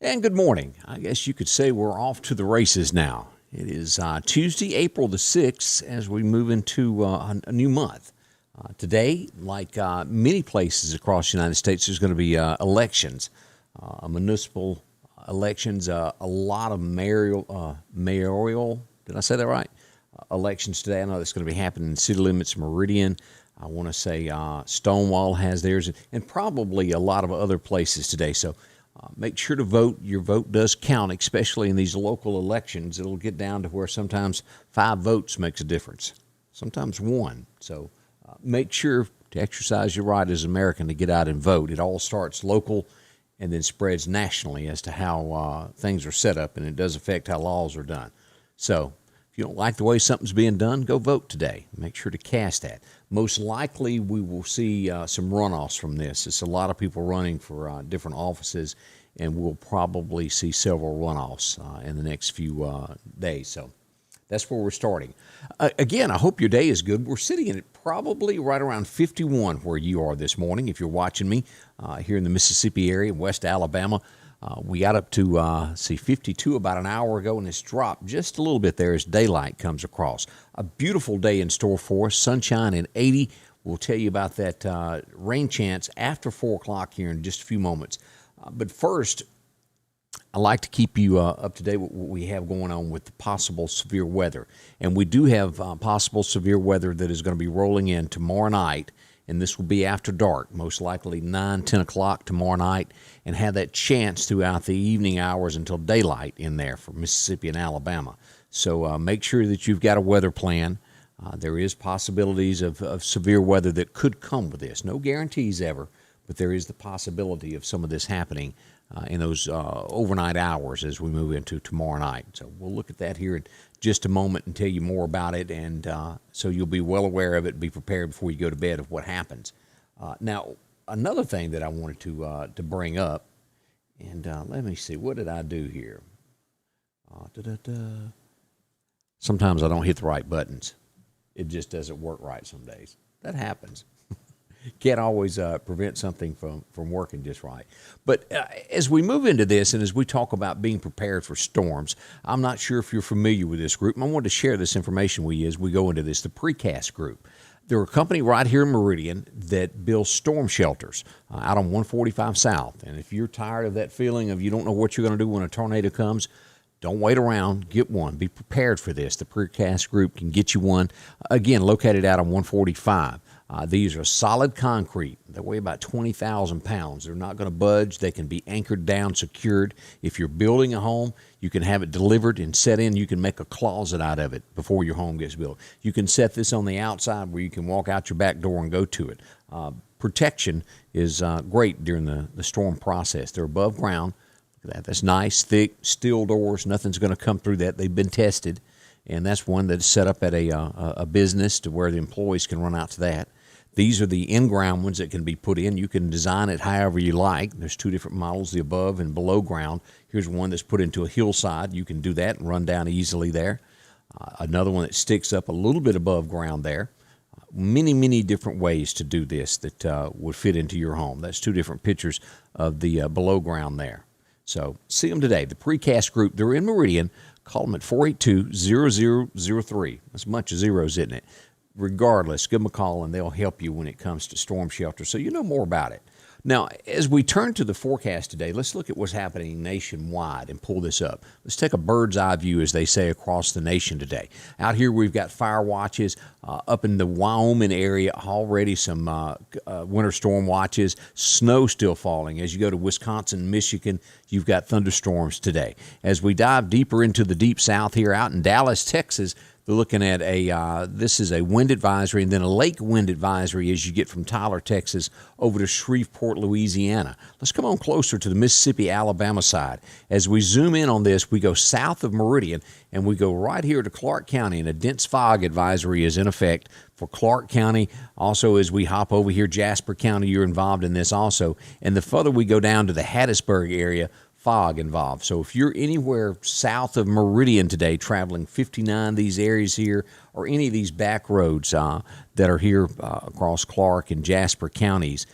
And good morning. I guess you could say we're off to the races now. It is Tuesday, April the 6th, as we move into a new month. Today, like many places across the United States, there's going to be elections, municipal elections, a lot of mayoral, did I say that right? Elections today. I know that's going to be happening in city limits, Meridian. I want to say Stonewall has theirs, and probably a lot of other places today. So make sure to vote. Your vote does count, especially in these local elections. It'll get down to where sometimes 5 votes makes a difference, sometimes 1. So make sure to exercise your right as an American to get out and vote. It all starts local and then spreads nationally as to how things are set up, and it does affect how laws are done. So if you don't like the way something's being done, go vote today. Make sure to cast that. Most likely we will see some runoffs from this. It's a lot of people running for different offices, and we'll probably see several runoffs in the next few days. So that's where we're starting. Again, I hope your day is good. We're sitting at probably right around 51 where you are this morning. If you're watching me here in the Mississippi area, West Alabama, we got up to 52 about an hour ago, and it's dropped just a little bit there as daylight comes across. A beautiful day in store for us, sunshine and 80. We'll tell you about that rain chance after 4 o'clock here in just a few moments. But first, I like to keep you up to date with what we have going on with the possible severe weather. And we do have possible severe weather that is going to be rolling in tomorrow night, and this will be after dark, most likely 9, 10 o'clock tomorrow night, and have that chance throughout the evening hours until daylight in there for Mississippi and Alabama. So make sure that you've got a weather plan. There is possibilities of severe weather that could come with this. No guarantees ever, but there is the possibility of some of this happening in those overnight hours as we move into tomorrow night. So we'll look at that here in just a moment and tell you more about it, and so you'll be well aware of it and be prepared before you go to bed of what happens. Now, another thing that I wanted to bring up, and let me see, what did I do here? Sometimes I don't hit the right buttons. It just doesn't work right some days. That happens. Can't always prevent something from working just right. But as we move into this and as we talk about being prepared for storms, I'm not sure if you're familiar with this group, and I wanted to share this information with you as we go into this, the Precast Group. They're a company right here in Meridian that builds storm shelters out on 145 South. And if you're tired of that feeling of you don't know what you're going to do when a tornado comes, don't wait around. Get one. Be prepared for this. The Precast Group can get you one. Again, located out on 145. These are solid concrete. They weigh about 20,000 pounds. They're not going to budge. They can be anchored down, secured. If you're building a home, you can have it delivered and set in. You can make a closet out of it before your home gets built. You can set this on the outside where you can walk out your back door and go to it. Protection is great during the storm process. They're above ground. Look at that. That's nice, thick, steel doors. Nothing's going to come through that. They've been tested, and that's one that's set up at a business to where the employees can run out to that. These are the in-ground ones that can be put in. You can design it however you like. There's 2 different models, the above and below ground. Here's one that's put into a hillside. You can do that and run down easily there. Another one that sticks up a little bit above ground there. Many different ways to do this that would fit into your home. That's 2 different pictures of the below ground there. So see them today. The Precast Group, they're in Meridian. Call them at 482-0003. That's a bunch of zeros, isn't it? Regardless, give them a call, and they'll help you when it comes to storm shelter, so you know more about it. Now, as we turn to the forecast today, let's look at what's happening nationwide and pull this up. Let's take a bird's eye view, as they say, across the nation today. Out here, we've got fire watches up in the Wyoming area, already some winter storm watches, snow still falling. As you go to Wisconsin, Michigan, you've got thunderstorms today. As we dive deeper into the deep south here out in Dallas, Texas, they're looking at this is a wind advisory and then a lake wind advisory as you get from Tyler, Texas, over to Shreveport, Louisiana. Let's come on closer to the Mississippi, Alabama side. As we zoom in on this, we go south of Meridian and we go right here to Clark County, and a dense fog advisory is in effect for Clark County. Also, as we hop over here, Jasper County, you're involved in this also. And the further we go down to the Hattiesburg area, fog involved. So if you're anywhere south of Meridian today, traveling 59, these areas here, or any of these back roads that are here across Clark and Jasper counties,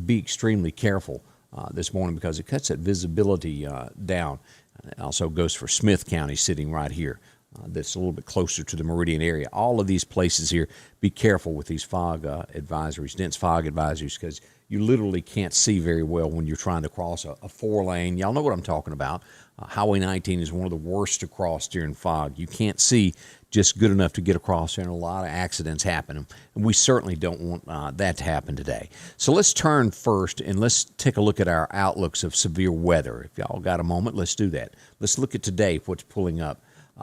be extremely careful this morning because it cuts that visibility down. It also goes for Smith County sitting right here. That's a little bit closer to the Meridian area. All of these places here, be careful with these fog advisories, dense fog advisories, because you literally can't see very well when you're trying to cross a four-lane. Y'all know what I'm talking about. Highway 19 is one of the worst to cross during fog. You can't see just good enough to get across there, and a lot of accidents happen. And we certainly don't want that to happen today. So let's turn first, and let's take a look at our outlooks of severe weather. If y'all got a moment, let's do that. Let's look at today, what's pulling up.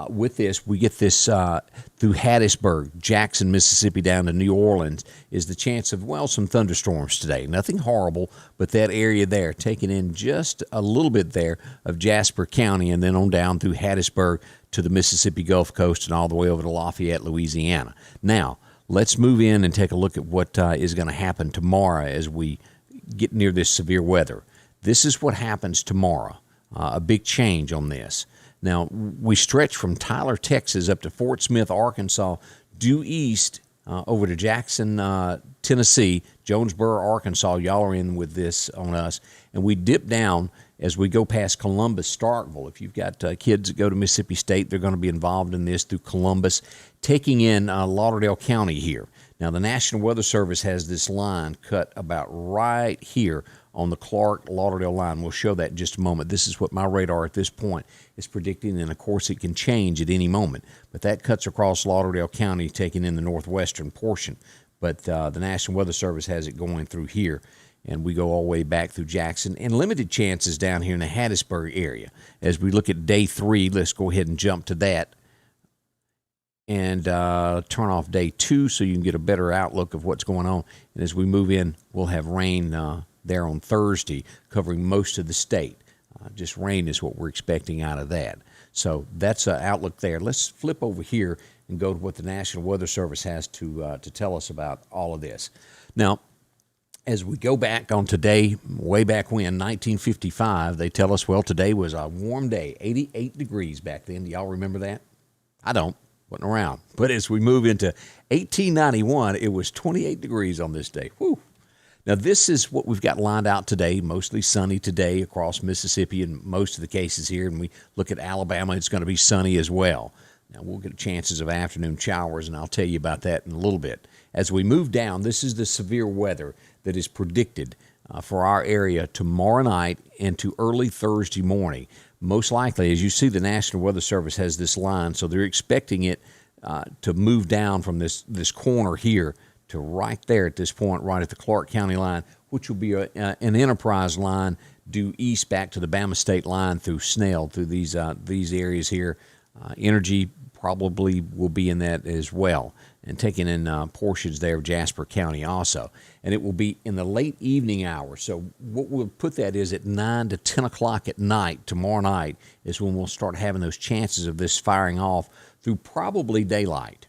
With this, we get this through Hattiesburg, Jackson, Mississippi, down to New Orleans, is the chance of, well, some thunderstorms today. Nothing horrible, but that area there, taking in just a little bit there of Jasper County, and then on down through Hattiesburg to the Mississippi Gulf Coast and all the way over to Lafayette, Louisiana. Now, let's move in and take a look at what is going to happen tomorrow as we get near this severe weather. This is what happens tomorrow, a big change on this. Now, we stretch from Tyler, Texas, up to Fort Smith, Arkansas, due east over to Jackson, Tennessee, Jonesboro, Arkansas. Y'all are in with this on us. And we dip down as we go past Columbus, Starkville. If you've got kids that go to Mississippi State, they're going to be involved in this through Columbus, taking in Lauderdale County here. Now, the National Weather Service has this line cut about right here on the Clark-Lauderdale line. We'll show that in just a moment. This is what my radar at this point is predicting, and of course it can change at any moment. But that cuts across Lauderdale County, taking in the northwestern portion. But the National Weather Service has it going through here, and we go all the way back through Jackson, and limited chances down here in the Hattiesburg area. As we look at day 3, let's go ahead and jump to that and turn off day 2 so you can get a better outlook of what's going on. And as we move in, we'll have rain there on Thursday, covering most of the state. Just rain is what we're expecting out of that. So that's an outlook there. Let's flip over here and go to what the National Weather Service has to tell us about all of this. Now, as we go back on today, way back when, 1955, they tell us, well, today was a warm day, 88 degrees back then. Do y'all remember that? I don't. Wasn't around. But as we move into 1891, it was 28 degrees on this day. Whew. Now, this is what we've got lined out today, mostly sunny today across Mississippi in most of the cases here. And we look at Alabama, it's going to be sunny as well. Now, we'll get chances of afternoon showers, and I'll tell you about that in a little bit. As we move down, this is the severe weather that is predicted for our area tomorrow night into early Thursday morning. Most likely, as you see, the National Weather Service has this line, so they're expecting it to move down from this corner here to right there at this point, right at the Clark County line, which will be an enterprise line due east back to the Bama State line through Snell, through these areas here. Energy probably will be in that as well, and taking in portions there of Jasper County also. And it will be in the late evening hours. So what we'll put that is at 9 to 10 o'clock at night, tomorrow night, is when we'll start having those chances of this firing off through probably daylight.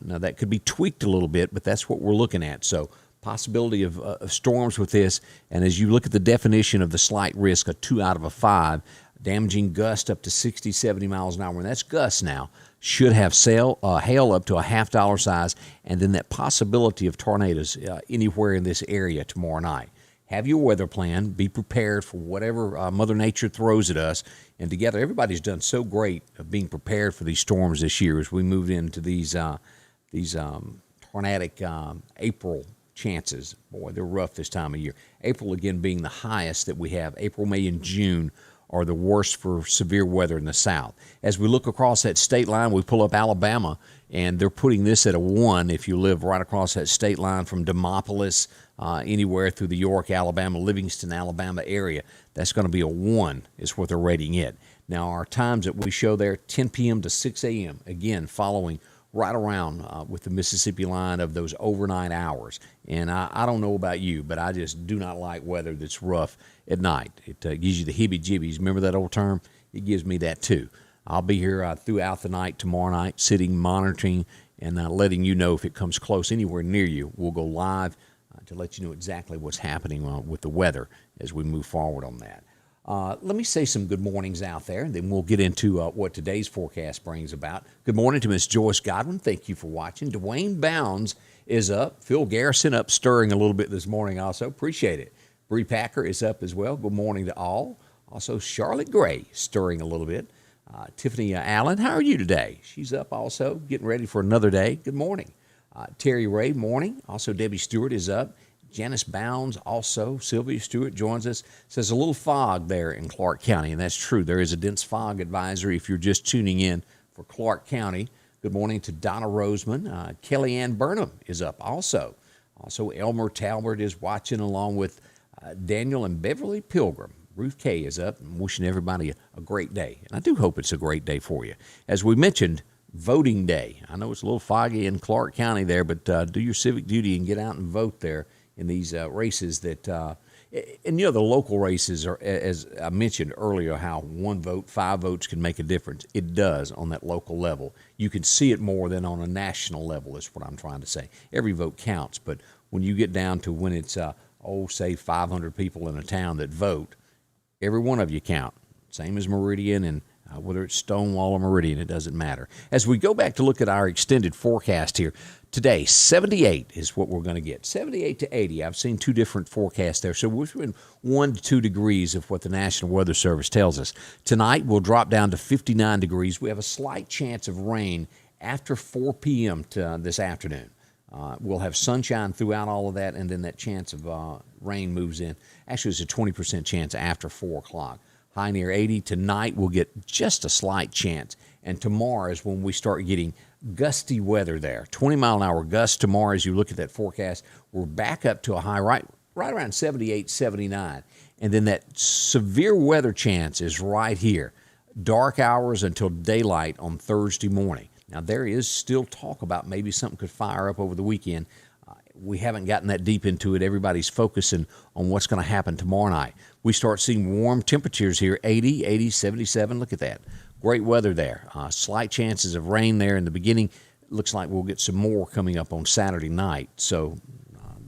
Now, that could be tweaked a little bit, but that's what we're looking at. So possibility of storms with this. And as you look at the definition of the slight risk, a 2 out of a 5, damaging gust up to 60, 70 miles an hour, and that's gusts now, should have hail up to a $half size, and then that possibility of tornadoes anywhere in this area tomorrow night. Have your weather plan. Be prepared for whatever Mother Nature throws at us. And together, everybody's done so great of being prepared for these storms this year as we moved into these tornadic April chances. Boy, they're rough this time of year. April, again, being the highest that we have. April, May, and June are the worst for severe weather in the south. As we look across that state line, we pull up Alabama, and they're putting this at a 1 if you live right across that state line from Demopolis, anywhere through the York, Alabama, Livingston, Alabama area. That's going to be a 1 is what they're rating it. Now, our times that we show there, 10 p.m. to 6 a.m., again, following right around with the Mississippi line of those overnight hours. And I don't know about you, but I just do not like weather that's rough at night. It gives you the heebie-jeebies. Remember that old term? It gives me that too. I'll be here throughout the night tomorrow night, sitting, monitoring, and letting you know if it comes close anywhere near you. We'll go live to let you know exactly what's happening with the weather as we move forward on that. Let me say some good mornings out there, and then we'll get into what today's forecast brings about. Good morning to Miss Joyce Godwin. Thank you for watching. Dwayne Bounds is up. Phil Garrison up stirring a little bit this morning also. Appreciate it. Bree Packer is up as well. Good morning to all. Also, Charlotte Gray stirring a little bit. Tiffany Allen, how are you today? She's up also, getting ready for another day. Good morning. Terry Ray, morning. Also, Debbie Stewart is up. Janice Bounds also. Sylvia Stewart joins us. Says a little fog there in Clark County, and that's true. There is a dense fog advisory if you're just tuning in for Clark County. Good morning to Donna Roseman. Kellyanne Burnham is up also. Also, Elmer Talbert is watching along with Daniel and Beverly Pilgrim. Ruth Kay is up and wishing everybody a great day. And I do hope it's a great day for you. As we mentioned, voting day. I know it's a little foggy in Clark County there, but do your civic duty and get out and vote there in these races that, and the local races are, as I mentioned earlier, how 1 vote, 5 votes can make a difference. It does on that local level. You can see it more than on a national level is what I'm trying to say. Every vote counts, but when you get down to when it's, say 500 people in a town that vote, every one of you count. Same as Meridian and whether it's Stonewall or Meridian, it doesn't matter. As we go back to look at our extended forecast here, today, 78 is what we're going to get. 78 to 80. I've seen 2 different forecasts there. So we're within 1 to 2 degrees of what the National Weather Service tells us. Tonight, we'll drop down to 59 degrees. We have a slight chance of rain after 4 p.m. This afternoon. We'll have sunshine throughout all of that, and then that chance of rain moves in. Actually, there's a 20% chance after 4 o'clock. High near 80. Tonight, we'll get just a slight chance. And tomorrow is when we start getting gusty weather there. 20-mile-an-hour gusts tomorrow as you look at that forecast. We're back up to a high right around 78, 79. And then that severe weather chance is right here. Dark hours until daylight on Thursday morning. Now, there is still talk about maybe something could fire up over the weekend. We haven't gotten that deep into it. Everybody's focusing on what's going to happen tomorrow night. We start seeing warm temperatures here, 80, 77. Look at that. Great weather there. Slight chances of rain there in the beginning. Looks like we'll get some more coming up on Saturday night. So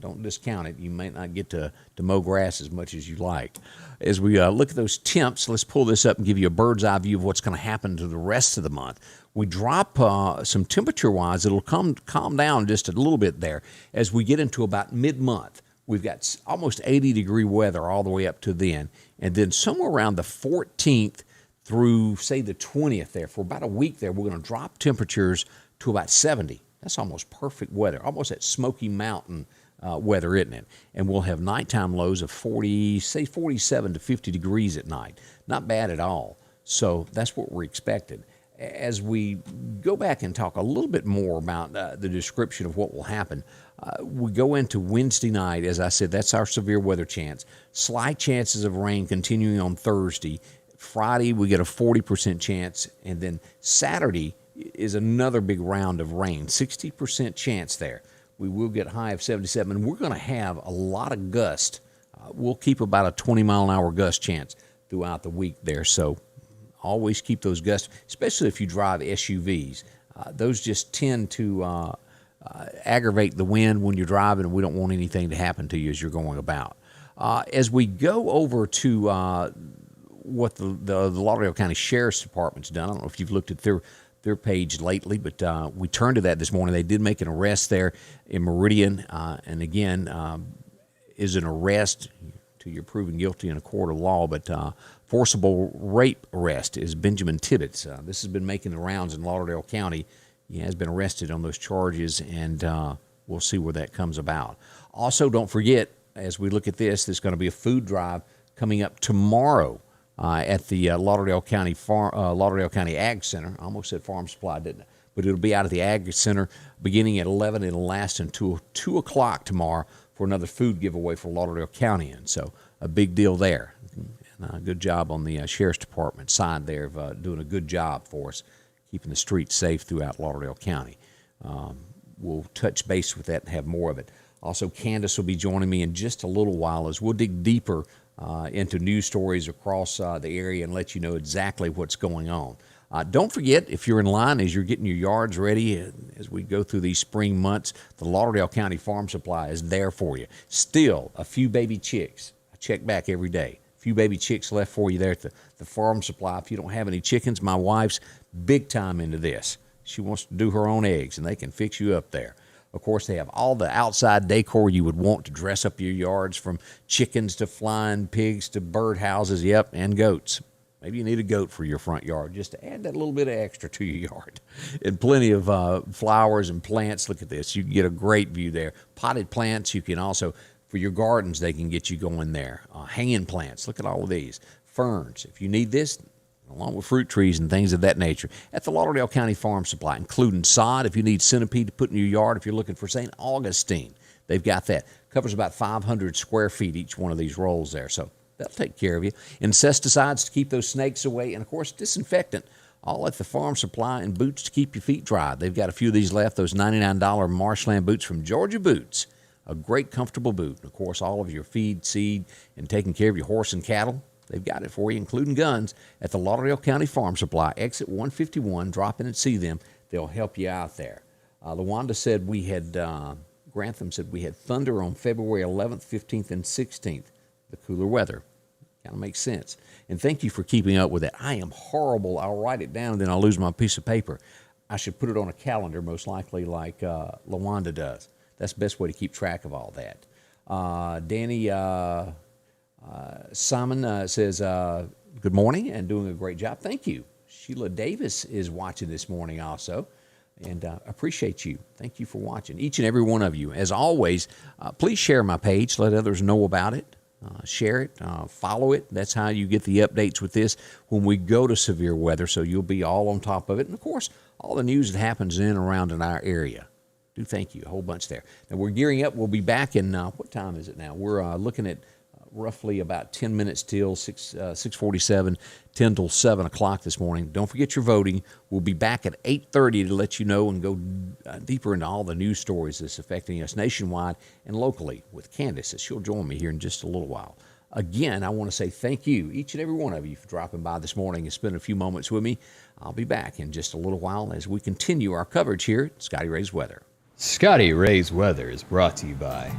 don't discount it. You may not get to mow grass as much as you like. As we look at those temps, let's pull this up and give you a bird's eye view of what's going to happen to the rest of the month. We drop some temperature-wise. It'll calm down just a little bit there as we get into about mid-month. We've got almost 80-degree weather all the way up to then. And then somewhere around the 14th through, say, the 20th there, for about a week there, we're going to drop temperatures to about 70. That's almost perfect weather, almost that Smoky Mountain weather, isn't it? And we'll have nighttime lows of 47 to 50 degrees at night. Not bad at all. So that's what we're expecting. As we go back and talk a little bit more about the description of what will happen, we go into Wednesday night. As I said, that's our severe weather chance. Slight chances of rain continuing on Thursday. Friday, we get a 40% chance. And then Saturday is another big round of rain, 60% chance there. We will get a high of 77. And we're going to have a lot of gust. We'll keep about a 20-mile-an-hour gust chance throughout the week there. So always keep those gusts, especially if you drive SUVs. Those just tend to aggravate the wind when you're driving, and we don't want anything to happen to you as you're going about. As we go over to what the Lauderdale County Sheriff's Department's done, I don't know if you've looked at their page lately, but we turned to that this morning. They did make an arrest there in Meridian, and again, is an arrest till you're proven guilty in a court of law, but forcible rape arrest is Benjamin Tibbetts. This has been making the rounds in Lauderdale County. He has been arrested on those charges, and we'll see where that comes about. Also, don't forget, as we look at this, there's going to be a food drive coming up tomorrow at the Lauderdale County Ag Center. I almost said Farm Supply, didn't I? But it'll be out at the Ag Center beginning at 11. It'll last until 2 o'clock tomorrow for another food giveaway for Lauderdale County. And so a big deal there. And good job on the Sheriff's Department side there of doing a good job for us, keeping the streets safe throughout Lauderdale County. We'll touch base with that and have more of it. Also, Candace will be joining me in just a little while as we'll dig deeper into news stories across the area and let you know exactly what's going on. Don't forget, if you're in line as you're getting your yards ready, as we go through these spring months, the Lauderdale County Farm Supply is there for you. Still, a few baby chicks. I check back every day. A few baby chicks left for you there at the Farm Supply. If you don't have any chickens, my wife's big time into this. She wants to do her own eggs, and they can fix you up there. Of course, they have all the outside decor you would want to dress up your yards, from chickens to flying pigs to bird houses, yep, and goats. Maybe you need a goat for your front yard just to add that little bit of extra to your yard. And plenty of flowers and plants. Look at this. You can get a great view there. Potted plants, you can also, for your gardens, they can get you going there. Hanging plants, look at all of these. Ferns, if you need this, along with fruit trees and things of that nature, at the Lauderdale County Farm Supply, including sod if you need centipede to put in your yard. If you're looking for St. Augustine, they've got that. Covers about 500 square feet, each one of these rolls there. So they'll take care of you. Insecticides to keep those snakes away. And, of course, disinfectant, all at the Farm Supply, and boots to keep your feet dry. They've got a few of these left, those $99 Marshland boots from Georgia Boots. A great, comfortable boot. And, of course, all of your feed, seed, and taking care of your horse and cattle, they've got it for you, including guns, at the Lauderdale County Farm Supply, exit 151. Drop in and see them. They'll help you out there. LaWanda said we had, Grantham said we had thunder on February 11th, 15th, and 16th. The cooler weather. Kind of makes sense. And thank you for keeping up with that. I am horrible. I'll write it down, and then I'll lose my piece of paper. I should put it on a calendar, most likely, like LaWanda does. That's the best way to keep track of all that. Danny Simon says, good morning and doing a great job. Thank you. Sheila Davis is watching this morning also, and appreciate you. Thank you for watching, each and every one of you. As always, please share my page. Let others know about it. Share it, follow it. That's how you get the updates with this when we go to severe weather, so you'll be all on top of it. And, of course, all the news that happens in and around in our area. Do thank you, a whole bunch there. Now, we're gearing up. We'll be back in, what time is it now? We're looking at roughly about 10 minutes till 6:47, 10 till 7 o'clock this morning. Don't forget your voting. We'll be back at 8:30 to let you know and go deeper into all the news stories that's affecting us nationwide and locally with Candace, as she'll join me here in just a little while. Again, I want to say thank you, each and every one of you, for dropping by this morning and spending a few moments with me. I'll be back in just a little while as we continue our coverage here at Scotty Ray's Weather. Scotty Ray's Weather is brought to you by